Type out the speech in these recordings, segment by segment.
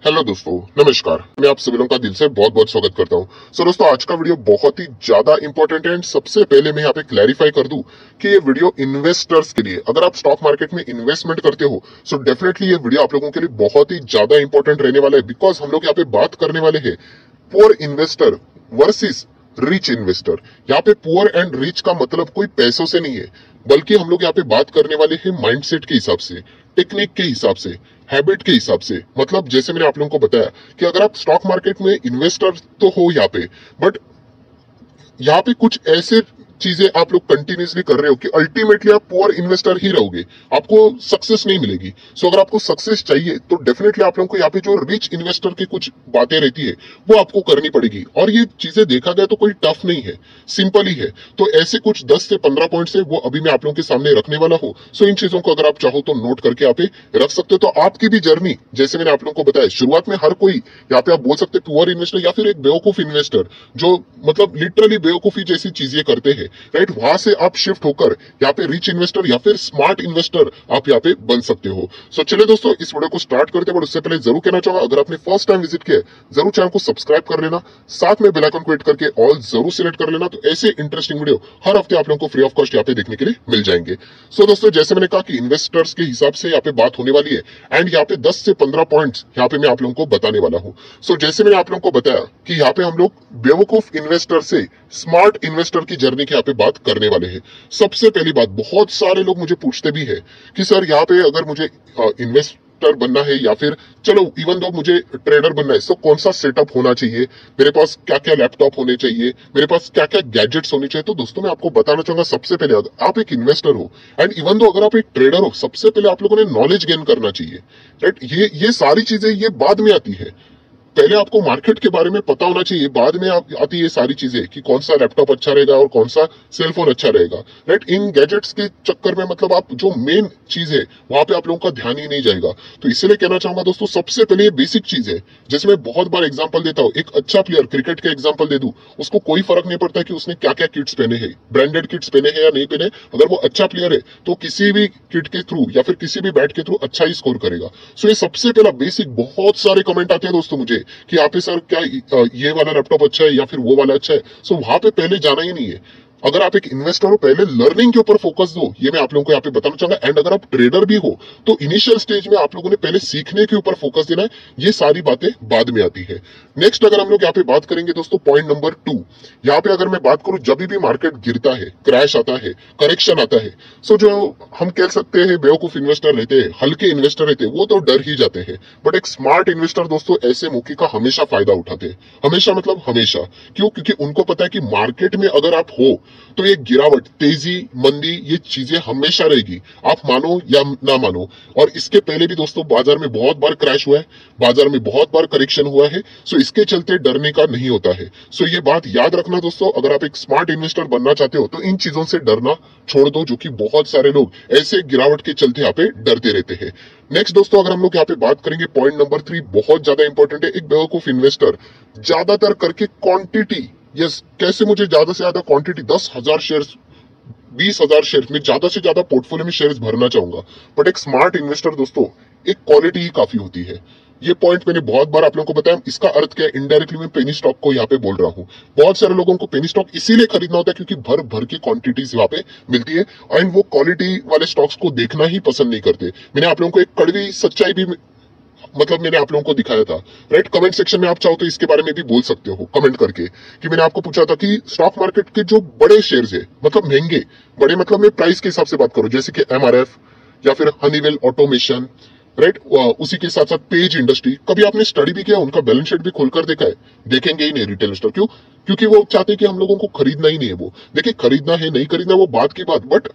Hello दोस्तों, नमस्कार। मैं आप सभी लोगों का दिल से बहुत बहुत स्वागत करता हूं। दोस्तों, आज का वीडियो बहुत ही ज्यादा इंपॉर्टेंट है। एंड सबसे पहले मैं यहाँ पे क्लैरिफाई कर दूं कि ये वीडियो इन्वेस्टर्स के लिए, अगर आप स्टॉक मार्केट में इन्वेस्टमेंट करते हो सो डेफिनेटली ये वीडियो आप लोगों के लिए बहुत ही ज्यादा इंपॉर्टेंट रहने वाला है। बिकॉज हम लोग यहाँ पे बात करने वाले हैं poor investor versus rich investor. यहाँ पे पुअर एंड रिच का मतलब कोई पैसों से नहीं है, बल्कि हम लोग यहाँ पे बात करने वाले हैं माइंडसेट के हिसाब से, टेक्निक के हिसाब से, हैबिट के हिसाब से। मतलब जैसे मैंने आप लोगों को बताया कि अगर आप स्टॉक मार्केट में इन्वेस्टर तो हो यहाँ पे, बट यहाँ पे कुछ ऐसे चीजें आप लोग कंटिन्यूसली कर रहे हो कि अल्टीमेटली आप पुअर इन्वेस्टर ही रहोगे, आपको सक्सेस नहीं मिलेगी। अगर आपको सक्सेस चाहिए तो डेफिनेटली आप लोगों को यहाँ पे जो रिच इन्वेस्टर की कुछ बातें रहती है वो आपको करनी पड़ेगी। और ये चीजें देखा गया तो कोई टफ नहीं है, सिंपल ही है। तो ऐसे कुछ 10 से 15 पॉइंट्स है, वो अभी मैं आप लोगों के सामने रखने वाला हूँ। इन चीजों को अगर आप चाहो तो नोट करके यहाँ पे रख सकते हो। तो आपकी भी जर्नी, जैसे मैंने आप लोगों को बताया शुरुआत में, हर कोई यहाँ पे आप बोल सकते पुअर इन्वेस्टर या फिर एक बेवकूफ इन्वेस्टर जो मतलब लिटरली बेवकूफी जैसी चीजें करते हैं, राइट, वहां से आप शिफ्ट होकर यहाँ पे रिच इन्वेस्टर या फिर स्मार्ट इन्वेस्टर आप यहाँ पे बन सकते हो। चलिए दोस्तों, इस वीडियो को स्टार्ट करते हैं। बट उससे पहले जरूर कहना चाहूंगा, अगर आपने फर्स्ट टाइम विजिट किया जरूर चैनल को सब्सक्राइब कर लेना, साथ में बेल आइकन को हिट करके ऑल जरूर सिलेक्ट कर लेना। तो ऐसे इंटरेस्टिंग वीडियो हर हफ्ते आप लोगों को फ्री ऑफ कॉस्ट यहाँ पे देखने के लिए मिल जाएंगे। दोस्तों, जैसे मैंने कहा कि इन्वेस्टर्स के हिसाब से यहाँ पे बात होने वाली है एंड यहाँ पे 10 से 15 पॉइंट्स यहाँ पे मैं आप लोगों को बताने वाला हूँ। जैसे मैंने आप लोगों को बताया कि यहाँ पे हम लोग बेवकूफ इन्वेस्टर से स्मार्ट इन्वेस्टर की जर्नी की यहाँ पे बात करने वाले हैं। सबसे पहली बात, बहुत सारे लोग मुझे पूछते भी है कि सर यहाँ पे अगर मुझे इन्वेस्टर बनना है या फिर चलो इवन दो मुझे ट्रेडर बनना है, तो कौन सा सेटअप होना चाहिए, मेरे पास क्या क्या लैपटॉप होने चाहिए, मेरे पास क्या क्या गैजेट्स होने चाहिए। तो दोस्तों, मैं आपको बताना चाहूंगा, सबसे पहले अगर आप एक इन्वेस्टर हो एंड इवन दो अगर आप एक ट्रेडर हो, सबसे पहले आप लोगों ने नॉलेज गेन करना चाहिए, राइट। ये सारी चीजें ये बाद में आती है। पहले आपको मार्केट के बारे में पता होना चाहिए, बाद में आती है सारी चीजें कि कौन सा लैपटॉप अच्छा रहेगा और कौन सा सेलफोन अच्छा रहेगा, राइट। इन गैजेट्स के चक्कर में मतलब आप जो मेन चीज है वहां पे आप लोगों का ध्यान ही नहीं जाएगा। तो इसलिए कहना चाहूंगा दोस्तों, सबसे पहले ये बेसिक चीज है। जैसे मैं बहुत बार एग्जांपल देता हूँ, एक अच्छा प्लेयर क्रिकेट का एग्जांपल दे दूं, उसको कोई फर्क नहीं पड़ता कि उसने क्या क्या किट्स पहने हैं, ब्रांडेड किट्स पहने हैं या नहीं पहने, अगर वो अच्छा प्लेयर है तो किसी भी किट के थ्रू या फिर किसी भी बैट के थ्रू अच्छा ही स्कोर करेगा। ये सबसे पहला बेसिक। बहुत सारे कमेंट आते हैं दोस्तों मुझे कि यहाँ पे सर क्या ये वाला लैपटॉप अच्छा है या फिर वो वाला अच्छा है। वहां पे पहले जाना ही नहीं है। अगर आप एक इन्वेस्टर हो, पहले लर्निंग के ऊपर फोकस दो, ये मैं आप लोगों को यहाँ पे बताना चाहूंगा। एंड अगर आप ट्रेडर भी हो तो इनिशियल स्टेज में आप लोगों ने पहले सीखने के ऊपर फोकस देना है। ये सारी बातें बाद में आती है। नेक्स्ट अगर हम लोग यहाँ पे बात करेंगे दोस्तों, पॉइंट नंबर 2, यहाँ पे अगर मैं बात करूं, जब भी मार्केट गिरता है, क्रैश आता है, करेक्शन आता है, जो हम कह सकते हैं बेवकूफ इन्वेस्टर रहते हैं, हल्के इन्वेस्टर रहते हैं, वो तो डर ही जाते हैं। बट एक स्मार्ट इन्वेस्टर दोस्तों ऐसे मौके का हमेशा फायदा उठाते हैं। हमेशा मतलब हमेशा। क्यों? क्योंकि उनको पता है कि मार्केट में अगर आप हो तो ये गिरावट, तेजी, मंदी, ये चीजें हमेशा रहेगी, आप मानो या ना मानो। और इसके पहले भी दोस्तों बाजार में बहुत बार क्रैश हुआ है, बाजार में बहुत बार करेक्शन हुआ है। इसके चलते डरने का नहीं होता है। ये बात याद रखना दोस्तों, अगर आप एक स्मार्ट इन्वेस्टर बनना चाहते हो तो इन चीजों से डरना छोड़ दो, जो कि बहुत सारे लोग ऐसे गिरावट के चलते यहाँ पे डरते रहते हैं। नेक्स्ट दोस्तों, अगर हम लोग यहाँ पे बात करेंगे, पॉइंट नंबर 3 बहुत ज्यादा इंपॉर्टेंट है। एक बेवकूफ इन्वेस्टर ज्यादातर करके क्वांटिटी, यस, कैसे मुझे ज्यादा से ज्यादा क्वांटिटी, 10,000 शेयर, 20,000 शेयर में ज्यादा से ज्यादा पोर्टफोलियो में शेयर्स भरना चाहूंगा। बट एक स्मार्ट इन्वेस्टर दोस्तों, एक क्वालिटी ही काफी होती है। ये पॉइंट मैंने बहुत बार आप लोगों को बताया। इसका अर्थ क्या है? इनडायरेक्टली मैं पेनी स्टॉक को यहाँ पे बोल रहा हूँ। बहुत सारे लोगों को पेनी स्टॉक इसीलिए खरीदना होता है क्योंकि भर भर की क्वांटिटीज वहां पे मिलती है एंड वो क्वालिटी वाले स्टॉक्स को देखना ही पसंद नहीं करते। मैंने आप लोगों को एक कड़वी सच्चाई भी मतलब मैंने आप लोगों को दिखाया था, राइट। कमेंट सेक्शन में आप चाहो तो इसके बारे में भी बोल सकते हो कमेंट करके कि मैंने आपको पूछा था कि स्टॉक मार्केट के जो बड़े शेयर्स है, मतलब महंगे बड़े, मतलब मैं प्राइस के हिसाब से बात करूं, जैसे कि MRF या फिर हनीवेल ऑटोमेशन, राइट, उसी के साथ साथ पेज इंडस्ट्री, कभी आपने स्टडी भी किया, उनका बैलेंस शीट भी खोलकर देखा है? देखेंगे ही नहीं रिटेल इन्वेस्टर। क्यों? क्योंकि वो चाहते कि हम लोगों को खरीदना ही नहीं है। वो देखिए, खरीदना है नहीं खरीदना वो बात की बात, बट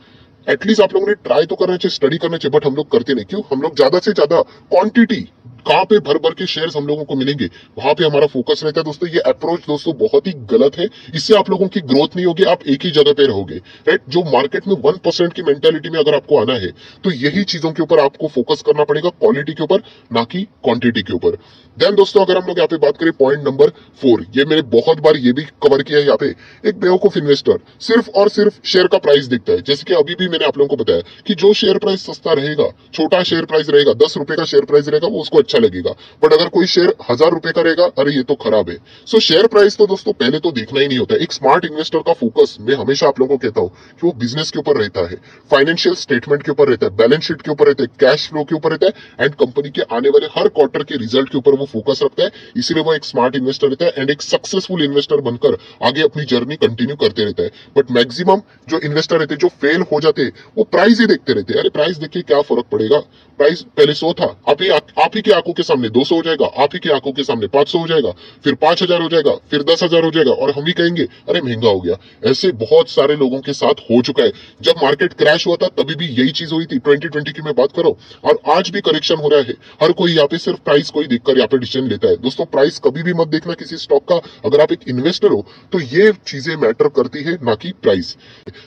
एटलीस्ट आप लोगों ने ट्राई तो करना चाहिए, स्टडी करना चाहिए। बट हम लोग करते नहीं। क्यों? हम लोग ज्यादा से ज्यादा क्वांटिटी, कहां पे भर भर के शेयर्स हम लोगों को मिलेंगे वहां पे हमारा फोकस रहता है दोस्तों। ये अप्रोच दोस्तों बहुत ही गलत है। इससे आप लोगों की ग्रोथ नहीं होगी, आप एक ही जगह पे रहोगे, राइट। जो मार्केट में 1% की मेंटालिटी में अगर आपको आना है तो यही चीजों के ऊपर आपको फोकस करना पड़ेगा, क्वालिटी के ऊपर, ना कि क्वांटिटी के ऊपर। देन दोस्तों, अगर हम लोग यहाँ पे बात करें, पॉइंट नंबर 4, ये मैंने बहुत बार ये भी कवर किया है। यहाँ पे एक बेवकूफ इन्वेस्टर सिर्फ और सिर्फ शेयर का प्राइस देखता है। जैसे कि अभी भी मैंने आप लोगों को बताया कि जो शेयर प्राइस सस्ता रहेगा, छोटा शेयर प्राइस रहेगा, 10 रुपए का शेयर प्राइस रहेगा, वो उसको अच्छा लगेगा, बट अगर कोई शेयर 1000 रुपए का रहेगा, अरे ये तो खराब है। सो शेयर प्राइस तो दोस्तों पहले तो देखना ही नहीं होता है। एक स्मार्ट इन्वेस्टर का फोकस मैं हमेशा आप लोगों को कहता हूँ कि वो बिजनेस के ऊपर रहता है, फाइनेंशियल स्टेटमेंट के ऊपर रहता है, बैलेंस शीट के ऊपर रहता है, कैश फ्लो के ऊपर रहता है, एंड कंपनी के आने वाले हर क्वार्टर के रिजल्ट के ऊपर वो फोकस रखता है। इसीलिए वो एक स्मार्ट इन्वेस्टर रहता है एंड एक सक्सेसफुल इन्वेस्टर बनकर आगे अपनी जर्नी कंटिन्यू करते रहता है। बट मैक्सिमम जो इन्वेस्टर रहते हैं, जो फेल हो जाते हैं, वो प्राइस ही देखते रहते हैं। अरे प्राइस देखिए क्या फर्क पड़ेगा, प्राइस पहले 100 था, आप ही की आंखों के सामने 200 हो जाएगा, आप ही की आंखों के सामने 500 हो जाएगा, फिर 5000 हो जाएगा, फिर 10,000 हो जाएगा, और हम ही कहेंगे अरे महंगा हो गया। ऐसे बहुत सारे लोगों के साथ हो चुका है। जब मार्केट क्रैश हुआ था तभी भी यही चीज हुई थी, 2020 की मैं बात करो, और आज भी करेक्शन हो रहा है। हर कोई यहाँ पे सिर्फ प्राइस को ही देखकर यहाँ पे डिसीजन लेता है। दोस्तों प्राइस कभी भी मत देखना किसी स्टॉक का। अगर आप एक इन्वेस्टर हो तो ये चीजें मैटर करती है, ना कि प्राइस।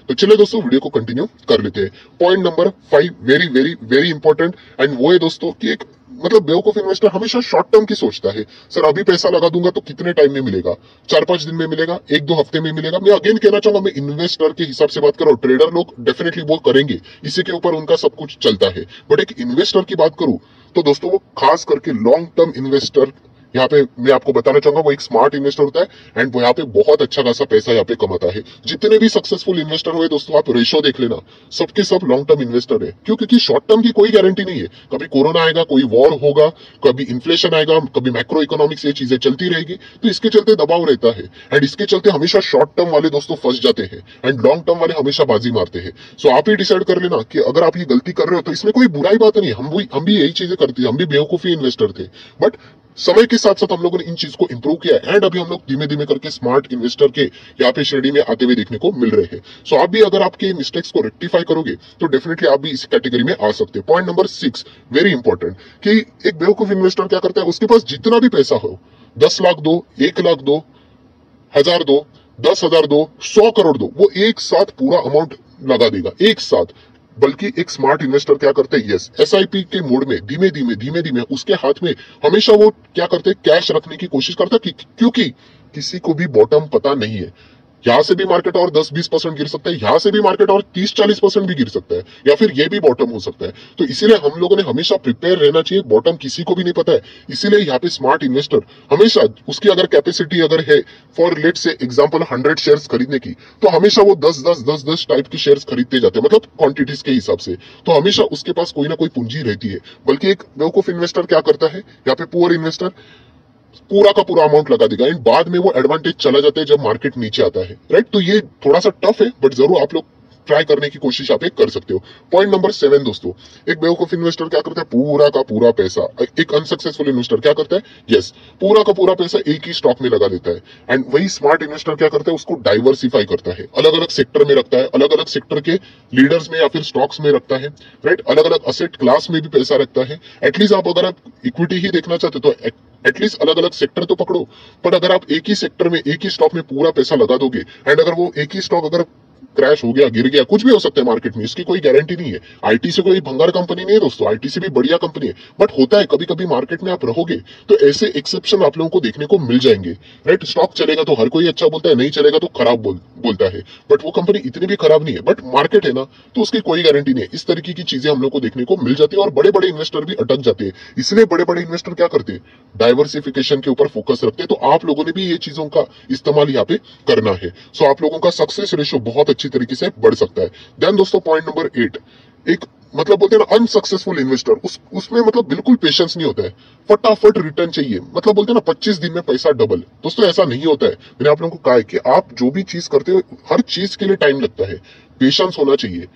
तो चलिए दोस्तों वीडियो को कंटिन्यू कर लेते हैं। Point number 5 very very very important, and वो है दोस्तों कि एक मतलब बेवकूफ इन्वेस्टर हमेशा शॉर्ट टर्म की सोचता है। सर अभी पैसा लगा दूंगा तो कितने टाइम में मिलेगा, 4-5 दिन में मिलेगा, 1-2 हफ्ते में मिलेगा। मैं अगेन कहना चाहूंगा, मैं इन्वेस्टर के हिसाब से बात करूं, ट्रेडर लोग डेफिनेटली वो करेंगे, इसी के ऊपर उनका सब कुछ चलता है। बट एक इन्वेस्टर की बात करूं तो दोस्तों वो खास करके लॉन्ग टर्म इन्वेस्टर, यहाँ पे मैं आपको बताना चाहूंगा वो एक स्मार्ट इन्वेस्टर होता है, एंड वो यहाँ पे बहुत अच्छा खासा पैसा यहाँ पे कमाता है। जितने भी सक्सेसफुल इन्वेस्टर हुए दोस्तों, आप रेशो देख लेना, सबके सब लॉन्ग टर्म इन्वेस्टर है। क्यों? क्योंकि शॉर्ट टर्म की कोई गारंटी नहीं है। कभी कोरोना आएगा, कोई वॉर होगा, कभी इन्फ्लेशन आएगा, कभी मैक्रो इकोनॉमिक्स, ये चीजें चलती रहेगी, तो इसके चलते दबाव रहता है, एंड इसके चलते हमेशा शॉर्ट टर्म वाले दोस्तों फंस जाते हैं, एंड लॉन्ग टर्म वाले हमेशा बाजी मारते हैं। सो आप ही डिसाइड कर लेना कि अगर आप ये गलती कर रहे हो तो इसमें कोई बुराई बात नहीं है। हम भी यही चीजें करते हैं, हम भी बेवकूफी इन्वेस्टर थे, बट समय के साथ साथ हम लोगों ने इन चीज को इंप्रूव किया है, एंड अभी हम लोग धीमे धीमे करके स्मार्ट इन्वेस्टर के यहाँ पे श्रेणी में आते हुए देखने को मिल रहे हैं। सो आप भी अगर आपके मिस्टेक्स को रेक्टिफाई करोगे तो डेफिनेटली आप भी इस कैटेगरी में आ सकते हैं। पॉइंट नंबर 6 वेरी इंपॉर्टेंट, कि एक बेवकूफ इन्वेस्टर क्या करता है, उसके पास जितना भी पैसा हो, 10 लाख दो, 1 लाख दो, 1000 दो, 10,000 दो, 100 करोड़ दो, वो एक साथ पूरा अमाउंट लगा देगा एक साथ। बल्कि एक स्मार्ट इन्वेस्टर क्या करते हैं, यस एसआईपी के मोड में धीमे धीमे उसके हाथ में हमेशा वो क्या करते हैं, कैश रखने की कोशिश करता है, क्योंकि किसी को भी बॉटम पता नहीं है। यहां से भी मार्केट और 10-20% गिर सकता है, यहां से भी मार्केट और 30-40% भी गिर सकता है, या फिर ये भी बॉटम हो सकता है। तो इसीलिए हम लोगों ने हमेशा प्रिपेयर रहना चाहिए, बॉटम किसी को भी नहीं पता है। इसीलिए यहाँ पे स्मार्ट इन्वेस्टर हमेशा उसकी अगर कैपेसिटी अगर है फॉर लेट से एग्जांपल 100 शेयर्स खरीदने की, तो हमेशा वो 10-10 टाइप की शेयर्स खरीदते जाते हैं, मतलब क्वांटिटीज के हिसाब से। तो हमेशा उसके पास कोई ना कोई पूंजी रहती है। बल्कि एक बेवकूफ इन्वेस्टर क्या करता है, यहाँ पे पुअर इन्वेस्टर पूरा का पूरा अमाउंट लगा देगा, एंड बाद में वो एडवांटेज चला जाता है जब मार्केट नीचे आता है, राइट। तो ये थोड़ा सा टफ है, बट जरूर आप लोग ट्राई करने की कोशिश आप कर सकते हो। पॉइंट नंबर 7 दोस्तों, एक बेवकूफ इन्वेस्टर क्या करता है, पूरा का पूरा पैसा, एक अनसक्सेसफुल इन्वेस्टर क्या करता है, यस पूरा का पूरा पैसा एक ही स्टॉक में लगा देता है। एंड वही स्मार्ट इन्वेस्टर क्या करता है, उसको डाइवर्सिफाई करता है, अलग अलग सेक्टर में रखता है, अलग अलग सेक्टर के लीडर्स में या फिर स्टॉक्स में रखता है, राइट। अलग अलग असेट क्लास में भी पैसा रखता है। एटलीस्ट आप अगर आप इक्विटी ही देखना चाहते तो एटलीस्ट अलग अलग सेक्टर तो पकड़ो। पर अगर आप एक ही सेक्टर में एक ही स्टॉक में पूरा पैसा लगा दोगे, एंड अगर वो एक ही स्टॉक अगर क्रैश हो गया, गिर गया, कुछ भी हो सकता है मार्केट में, इसकी कोई गारंटी नहीं है। आईटी से कोई भंगार कंपनी नहीं है दोस्तों, आईटी से भी बढ़िया कंपनी है। बट होता है कभी कभी मार्केट में आप रहोगे तो ऐसे एक्सेप्शन आप लोगों को देखने को मिल जाएंगे, राइट। स्टॉक चलेगा तो हर कोई अच्छा बोलता है, नहीं चलेगा तो खराब बोलता है, बट वो कंपनी इतनी भी खराब नहीं है, बट मार्केट है ना, तो उसकी कोई गारंटी नहीं है। इस तरीके की चीजें हम लोग को देखने को मिल जाती है, और बड़े बड़े इन्वेस्टर भी अटक जाते हैं। इसलिए बड़े बड़े इन्वेस्टर क्या करते हैं, डाइवर्सिफिकेशन के ऊपर फोकस रखते हैं। तो आप लोगों ने भी ये चीजों का इस्तेमाल यहाँ पे करना है। सो आप लोगों का सक्सेस रेशियो बहुत अच्छी तरीके से बढ़ सकता है। देन दोस्तों पॉइंट नंबर 8, एक मतलब बोलते हैं ना अनसक्सेसफुल इन्वेस्टर, उसमें मतलब बिल्कुल पेशेंस नहीं होता है, फटाफट रिटर्न चाहिए। मतलब बोलते हैं ना 25 दिन में पैसा डबल। दोस्तों ऐसा नहीं होता है। मैंने आप लोगों को कहा है कि आप जो भी चीज करते हो हर चीज के लिए टाइम लगता है, पेशेंस होना चाहिए,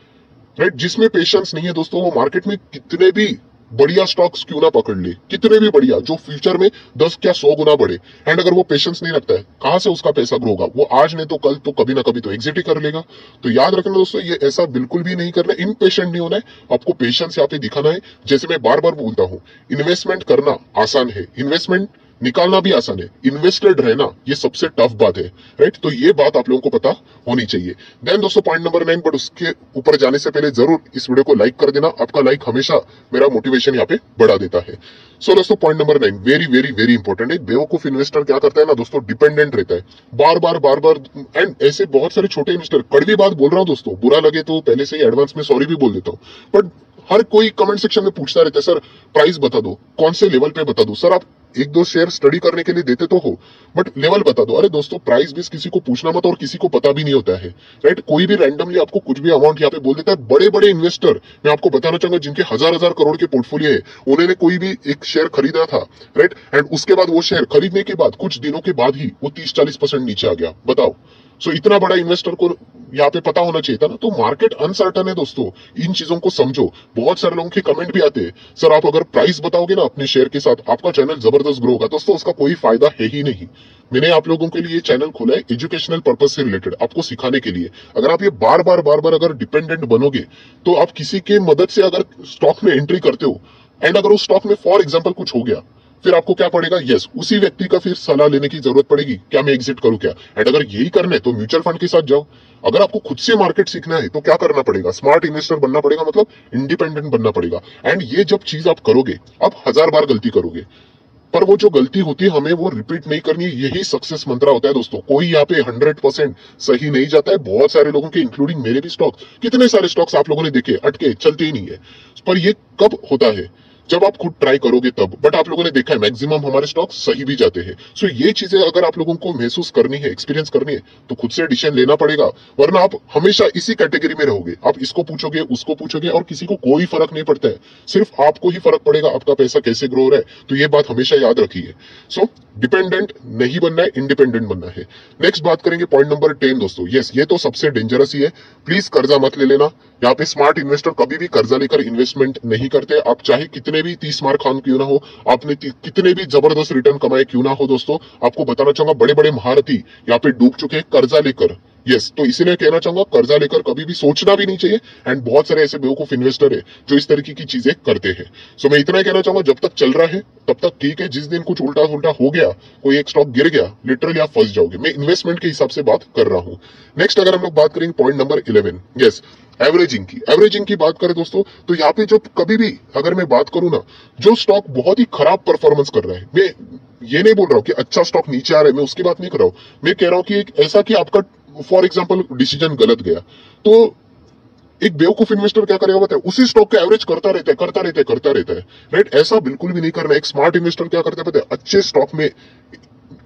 राइट। जिसमें पेशेंस नहीं है दोस्तों, वो मार्केट में कितने भी बढ़िया स्टॉक्स क्यों ना पकड़ ले, कितने भी बढ़िया जो फ्यूचर में 10 क्या 100 गुना बढ़े, एंड अगर वो पेशेंस नहीं रखता है, कहां से उसका पैसा ग्रो होगा। वो आज नहीं तो कल तो कभी ना कभी तो एग्जिट ही कर लेगा। तो याद रखना दोस्तों, ये ऐसा बिल्कुल भी नहीं करना है, इम्पेशेंट नहीं होना है, आपको पेशेंस यहाँ पे दिखाना है। जैसे मैं बार बार बोलता हूँ, इन्वेस्टमेंट करना आसान है, इन्वेस्टमेंट निकालना भी आसान है, इन्वेस्टेड रहना ये सबसे टफ बात है, राइट। तो ये बात आप लोगों को पता होनी चाहिए। देन दोस्तों पॉइंट नंबर 9, बट उसके ऊपर जाने से पहले जरूर इस वीडियो को लाइक कर देना। आपका लाइक हमेशा मेरा मोटिवेशन यहाँ पे बढ़ा देता है। सो दोस्तों point number 9 very very very important है। बेवकूफ इन्वेस्टर क्या करता है ना दोस्तों, डिपेंडेंट रहता है बार बार, एंड ऐसे बहुत सारे छोटे इन्वेस्टर, कड़वी बात बोल रहा हूँ दोस्तों, बुरा लगे तो पहले से ही एडवांस में सॉरी भी बोल देता हूँ, बट हर कोई कमेंट सेक्शन में पूछता रहता है, सर प्राइस बता दो, कौन से लेवल पे बता दो। सर आप एक दो शेयर स्टडी करने के लिए देते तो हो, बट लेवल बता दो। अरे दोस्तों, प्राइस भी किसी को पूछना मत, और किसी को पता भी नहीं होता है, राइट। कोई भी रैंडमली आपको कुछ भी अमाउंट यहाँ पे बोल देता है। बड़े बड़े इन्वेस्टर, मैं आपको बताना चाहूंगा, जिनके हजार हजार करोड़ के पोर्टफोलियो है, उन्होंने कोई भी एक शेयर खरीदा था, राइट, एंड उसके बाद वो शेयर खरीदने के बाद कुछ दिनों के बाद ही वो 30-40% नीचे आ गया। बताओ। सो इतना बड़ा इन्वेस्टर को यहाँ पे पता होना चाहिए था ना। तो मार्केट अनसर्टन है दोस्तों, इन चीजों को समझो। बहुत सारे लोगों के कमेंट भी आते हैं, सर आप अगर प्राइस बताओगे ना अपने शेयर के साथ, आपका चैनल जबरदस्त ग्रो होगा। दोस्तों उसका कोई फायदा है ही नहीं। मैंने आप लोगों के लिए चैनल खोला है एजुकेशनल पर्पज से रिलेटेड, आपको सिखाने के लिए। अगर आप ये बार बार अगर डिपेंडेंट बनोगे, तो आप किसी के मदद से अगर स्टॉक में एंट्री करते हो, एंड अगर उस स्टॉक में फॉर एग्जाम्पल कुछ हो गया, फिर आपको क्या पड़ेगा, यस उसी व्यक्ति का फिर सलाह लेने की जरूरत पड़ेगी, क्या मैं एग्जिट करूं क्या। एंड अगर यही करना है तो म्यूचुअल फंड के साथ जाओ। अगर आपको खुद से मार्केट सीखना है तो क्या करना पड़ेगा, स्मार्ट इन्वेस्टर बनना पड़ेगा, मतलब इंडिपेंडेंट बनना पड़ेगा। एंड ये जब चीज आप करोगे, आप 1000 बार गलती करोगे, पर वो जो गलती होती है हमें वो रिपीट नहीं करनी। यही सक्सेस मंत्रा होता है दोस्तों। कोई यहाँ पे 100% सही नहीं जाता है। बहुत सारे लोगों के, इंक्लूडिंग मेरे भी स्टॉक, कितने सारे स्टॉक्स आप लोगों ने देखे अटके, चलते ही नहीं है। पर ये कब होता है, जब आप खुद ट्राई करोगे तब। बट आप लोगों ने देखा है मैक्सिमम हमारे स्टॉक सही भी जाते हैं। सो ये चीजें अगर आप लोगों को महसूस करनी है, एक्सपीरियंस करनी है, तो खुद से डिसीजन लेना पड़ेगा, वरना आप हमेशा इसी कैटेगरी में रहोगे। आप इसको पूछोगे, उसको पूछोगे, और किसी को कोई फर्क नहीं पड़ता है। सिर्फ आपको ही फर्क पड़ेगा आपका पैसा कैसे ग्रो हो रहा है। तो ये बात हमेशा याद रखिए। सो डिपेंडेंट नहीं बनना है, इंडिपेंडेंट बनना है। नेक्स्ट बात करेंगे पॉइंट नंबर 10 दोस्तों। यस, ये तो सबसे डेंजरस ही है। प्लीज कर्जा मत ले लेना। यहाँ पे स्मार्ट इन्वेस्टर कभी भी कर्जा लेकर इन्वेस्टमेंट नहीं करते। आप चाहे कितने भी 30 मार खान क्यों ना हो, आपने कितने भी जबरदस्त रिटर्न कमाए क्यों ना हो दोस्तों, आपको बताना चाहूंगा बड़े बड़े महारथी यहाँ पे डूब चुके हैं कर्जा लेकर। यस, तो इसीलिए कहना चाहूंगा कर्जा लेकर कभी भी सोचना भी नहीं चाहिए। एंड बहुत सारे ऐसे बेवकूफ इन्वेस्टर है जो इस तरीके की चीजें करते हैं। सो मैं इतना ही कहना चाहूंगा, जब तक चल रहा है तब तक ठीक है। जिस दिन कुछ उल्टा उल्टा हो गया, कोई एक स्टॉक गिर गया, लिटरली आप फंस जाओगे। मैं इन्वेस्टमेंट के हिसाब से बात कर रहा हूं। नेक्स्ट अगर हम लोग बात करेंगे पॉइंट नंबर 11, यस एवरेजिंग की बात करें दोस्तों, तो यहाँ पे जो कभी भी अगर मैं बात करूं ना, जो स्टॉक बहुत ही खराब परफॉर्मेंस कर रहा है, मैं ये नहीं बोल रहा हूँ कि अच्छा स्टॉक नीचे आ रहा है, मैं उसकी बात नहीं कर रहा हूँ। मैं कह रहा हूँ कि एक ऐसा कि आपका फॉर एग्जाम्पल डिसीजन गलत गया, तो एक बेवकूफ इन्वेस्टर क्या करेगा बताए, उसी स्टॉक का एवरेज करता रहता है, राइट। ऐसा बिल्कुल भी नहीं करना। एक स्मार्ट इन्वेस्टर क्या करता है पता है, अच्छे स्टॉक में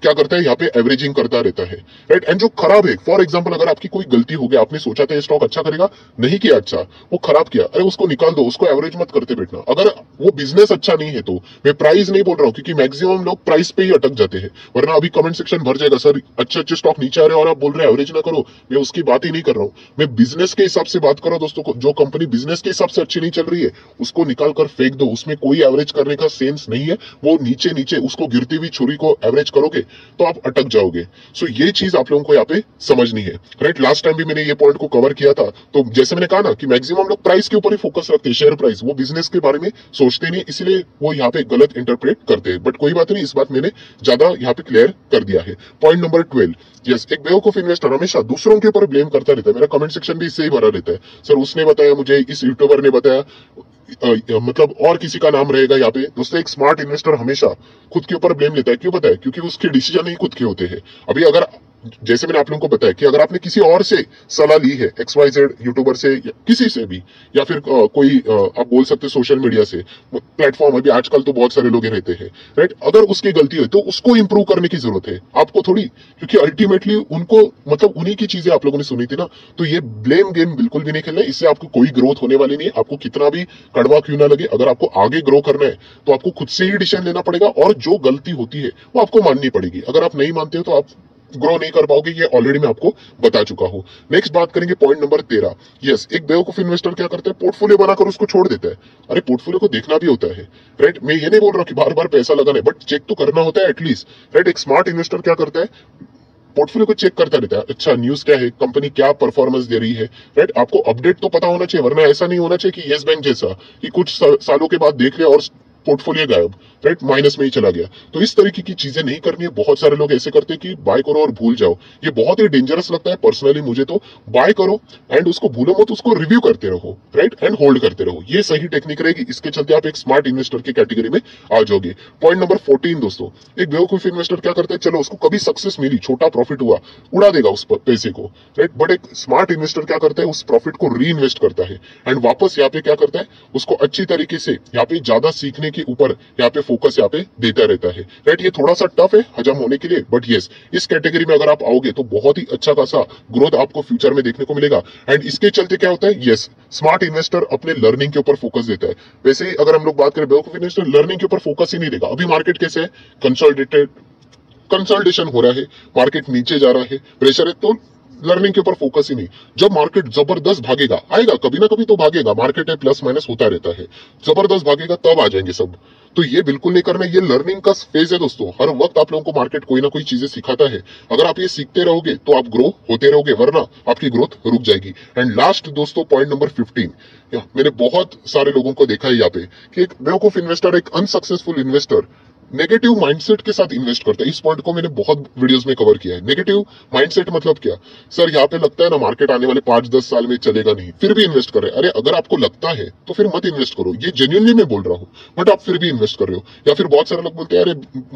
क्या करता है, यहाँ पे एवरेजिंग करता रहता है, राइट। एंड जो खराब है, फॉर एग्जांपल अगर आपकी कोई गलती हो गया, आपने सोचा था ये स्टॉक अच्छा करेगा, नहीं किया अच्छा, वो खराब किया, अरे उसको निकाल दो, उसको एवरेज मत करते बैठना। अगर वो बिजनेस अच्छा नहीं है तो, मैं प्राइस नहीं बोल रहा हूँ, क्योंकि मैक्सिमम लोग प्राइस पे ही अटक जाते हैं, वरना अभी कमेंट सेक्शन भर जाएगा, सर अच्छे स्टॉक नीचे आ रहे हैं और आप बोल रहे हैं एवरेज ना करो। मैं उसकी बात ही नहीं कर रहा हूँ, मैं बिजनेस के हिसाब से बात कर रहा हूँ दोस्तों। जो कंपनी बिजनेस के हिसाब से अच्छी नहीं चल रही है, उसको निकाल कर फेंक दो, उसमें कोई एवरेज करने का सेंस नहीं है। वो नीचे उसको गिरती हुई छुरी को एवरेज करोगे तो आप अटक जाओगे। सो ये चीज आप लोगों को यहाँ पे समझनी है, राइट। लास्ट टाइम भी मैंने ये पॉइंट को कवर किया था। तो जैसे मैंने कहा ना कि मैक्सिमम लोग प्राइस के ऊपर ही फोकस रखते हैं, शेयर प्राइस, वो बिजनेस के बारे में सोचते नहीं, इसलिए वो यहाँ पे गलत इंटरप्रेट करते हैं। बट कोई बात नहीं, इस बात मैंने ज्यादा यहाँ पे क्लियर कर दिया है। पॉइंट नंबर 12, यस, एक बेवकूफ इन्वेस्टर हमेशा दूसरों के ऊपर ब्लेम करता रहता है। मेरा कमेंट सेक्शन भी इससे ही भरा रहता है, सर उसने बताया मुझे, इस यूट्यूबर ने बताया, मतलब और किसी का नाम रहेगा यहाँ पे दोस्तों। एक स्मार्ट इन्वेस्टर हमेशा खुद के ऊपर ब्लेम लेता है। क्यों पता है? क्योंकि उसके डिसीजन ही खुद के होते हैं। अभी अगर जैसे मैंने आप लोगों को बताया कि अगर आपने किसी और से सलाह ली है, XYZ यूट्यूबर से या किसी से भी, या फिर कोई आप बोल सकते सोशल मीडिया से, प्लेटफॉर्म अभी आजकल तो बहुत सारे लोग रहते हैं, राइट। अगर उसकी गलती है तो उसको इंप्रूव करने की जरूरत है, आपको थोड़ी, क्योंकि अल्टीमेटली उनको, मतलब उन्हीं की चीजें आप लोगों ने सुनी थी ना। तो ये ब्लेम गेम बिल्कुल भी नहीं खेलना है, इससे आपको कोई ग्रोथ होने वाली नहीं है। आपको कितना भी कड़वा क्यों ना लगे, अगर आपको आगे ग्रो करना है तो आपको खुद से ही डिसीजन लेना पड़ेगा, और जो गलती होती है वो आपको माननी पड़ेगी। अगर आप नहीं मानते हो तो आप ग्रो नहीं कर पाओगे, ये ऑलरेडी मैं आपको बता चुका हूं। नेक्स्ट बात करेंगे पॉइंट नंबर 13, यस, एक बेवकूफ इन्वेस्टर क्या करता है, पोर्टफोलियो बनाकर उसको छोड़ देता है। अरे पोर्टफोलियो को देखना भी होता है, राइट। मैं ये नहीं बोल रहा कि बार बार पैसा लगाना है, बट चेक तो करना होता है एटलीस्ट, राइट। एक स्मार्ट इन्वेस्टर क्या करता है, पोर्टफोलियो को चेक करता रहता है। अच्छा न्यूज क्या है, कंपनी क्या परफॉर्मेंस दे रही है, राइट। आपको अपडेट तो पता होना चाहिए, वरना ऐसा नहीं होना चाहिए कि येस बैंक जैसा कि कुछ सालों के बाद देख लिया और पोर्टफोलियो गायब, राइट, माइनस में ही चला गया। तो इस तरीके की चीजें नहीं करनी है। बहुत सारे लोग ऐसे करते हैं कि बाय करो और भूल जाओ, ये बहुत ही डेंजरस लगता है पर्सनली मुझे। तो बाय करो एंड उसको भूलो मत, उसको रिव्यू करते रहो, राइट, एंड होल्ड करते रहो, ये सही टेक्निक रहेगी। इसके चलते आप एक स्मार्ट इन्वेस्टर की कैटेगरी में आ जाओगे। पॉइंट नंबर 14 दोस्तों, एक बेवकूफ इन्वेस्टर क्या करता है, चलो उसको कभी सक्सेस मिली, छोटा प्रॉफिट हुआ, उड़ा देगा उस पैसे को, राइट, बट एक स्मार्ट इन्वेस्टर क्या करता है, उस प्रॉफिट को री इन्वेस्ट करता है एंड वापस यहाँ पे क्या करता है, उसको अच्छी तरीके से यहाँ पे ज्यादा सीखने के ऊपर यहाँ पे फोकस यहाँ पे देता रहता है, राइट। ये थोड़ा सा टफ है हजम होने के लिए, बट यस, इस कैटेगरी में अगर आप आओगे तो बहुत ही अच्छा खासा ग्रोथ आपको फ्यूचर में देखने को मिलेगा। एंड इसके चलते क्या होता है, यस, स्मार्ट इन्वेस्टर अपने लर्निंग के ऊपर फोकस देता है। वैसे ही अगर हम लोग बात करें, बेवकूफ इन्वेस्टर लर्निंग के ऊपर फोकस ही नहीं देगा। अभी मार्केट कैसे है, कंसोलिडेशन हो रहा है, मार्केट नीचे जा रहा है, प्रेशर है, तो लर्निंग के ऊपर फोकस ही नहीं। जब मार्केट जबरदस्त भागेगा, आएगा कभी ना कभी तो भागेगा, मार्केट है, प्लस माइनस होता रहता है, जबरदस्त भागेगा तब आ जाएंगे सब। तो ये बिल्कुल नहीं करना, ये लर्निंग का फेज है दोस्तों। हर वक्त आप लोगों को मार्केट कोई ना कोई चीजें सिखाता है, अगर आप ये सीखते रहोगे तो आप ग्रो होते रहोगे, वरना आपकी ग्रोथ रुक जाएगी। एंड लास्ट दोस्तों, पॉइंट नंबर 15, मैंने बहुत सारे लोगों को देखा है यहाँ पे कि एक बेवकूफ इन्वेस्टर, एक अनसक्सेसफुल इन्वेस्टर नेगेटिव माइंडसेट के साथ इन्वेस्ट करता है। इस पॉइंट को मैंने बहुत वीडियोस में कवर किया है। नेगेटिव माइंडसेट मतलब क्या, सर यहाँ पे लगता है ना मार्केट आने वाले 5-10 साल में चलेगा नहीं, फिर भी इन्वेस्ट कर रहे हैं। अरे अगर आपको लगता है तो फिर मत इन्वेस्ट करो, ये जेन्युइनली मैं बोल रहा हूँ, बट आप फिर भी इन्वेस्ट कर रहे हो। या फिर बहुत सारे लोग बोलते हैं अरे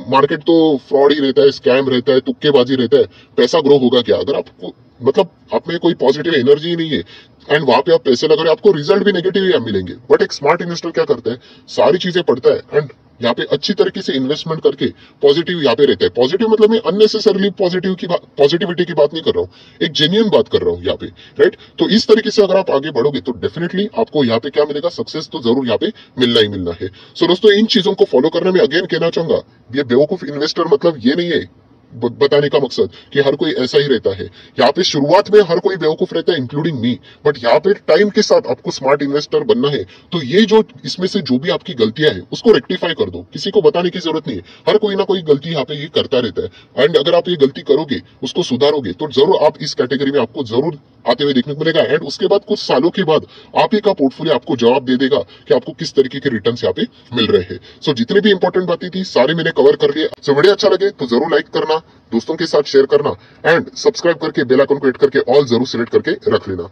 मार्केट तो फ्रॉड ही रहता है, स्कैम रहता है, तुक्केबाजी रहता है, पैसा ग्रो होगा क्या। अगर आपको मतलब आप में कोई पॉजिटिव एनर्जी नहीं है एंड वहां पे आप पैसे लगा रहे हो, आपको रिजल्ट भी नेगेटिव ही मिलेंगे। बट एक स्मार्ट इन्वेस्टर क्या करता है, सारी चीजें पढ़ता है एंड यहाँ पे अच्छी तरीके से इन्वेस्टमेंट करके पॉजिटिव यहाँ पे रहता है। पॉजिटिव मतलब मैं अननेसेसरली पॉजिटिविटी की बात नहीं कर रहा हूँ, एक जेन्युइन बात कर रहा हूँ यहाँ पे, राइट। तो इस तरीके से अगर आप आगे बढ़ोगे तो डेफिनेटली आपको यहाँ पे क्या मिलेगा, सक्सेस तो जरूर यहाँ पे मिलना ही मिलना है। सो दोस्तों, इन चीजों को फॉलो करने में अगेन कहना चाहूंगा, ये बेवकूफ इन्वेस्टर मतलब ये नहीं है, बताने का मकसद कि हर कोई ऐसा ही रहता है। यहाँ पे शुरुआत में हर कोई बेवकूफ रहता है, इंक्लूडिंग मी, बट यहाँ पे टाइम के साथ आपको स्मार्ट इन्वेस्टर बनना है तो ये जो इसमें से जो भी आपकी गलतियां है उसको रेक्टिफाई कर दो, किसी को बताने की जरूरत नहीं है। हर कोई ना कोई गलती यहाँ पे ये करता रहता है एंड अगर आप ये गलती करोगे, उसको सुधारोगे तो जरूर आप इस कैटेगरी में आपको जरूर आते हुए देखने को मिलेगा। एंड उसके बाद कुछ सालों के बाद आप ही का पोर्टफोलियो आपको जवाब दे देगा कि आपको किस तरीके के रिटर्न यहाँ पे मिल रहे हैं। सो जितनी भी इंपॉर्टेंट बातें थी सारे मैंने कवर कर लिए। सो वीडियो अच्छा लगे तो जरूर लाइक करना, दोस्तों के साथ शेयर करना एंड सब्सक्राइब करके बेल आइकन को हिट करके ऑल जरूर सिलेक्ट करके रख लेना।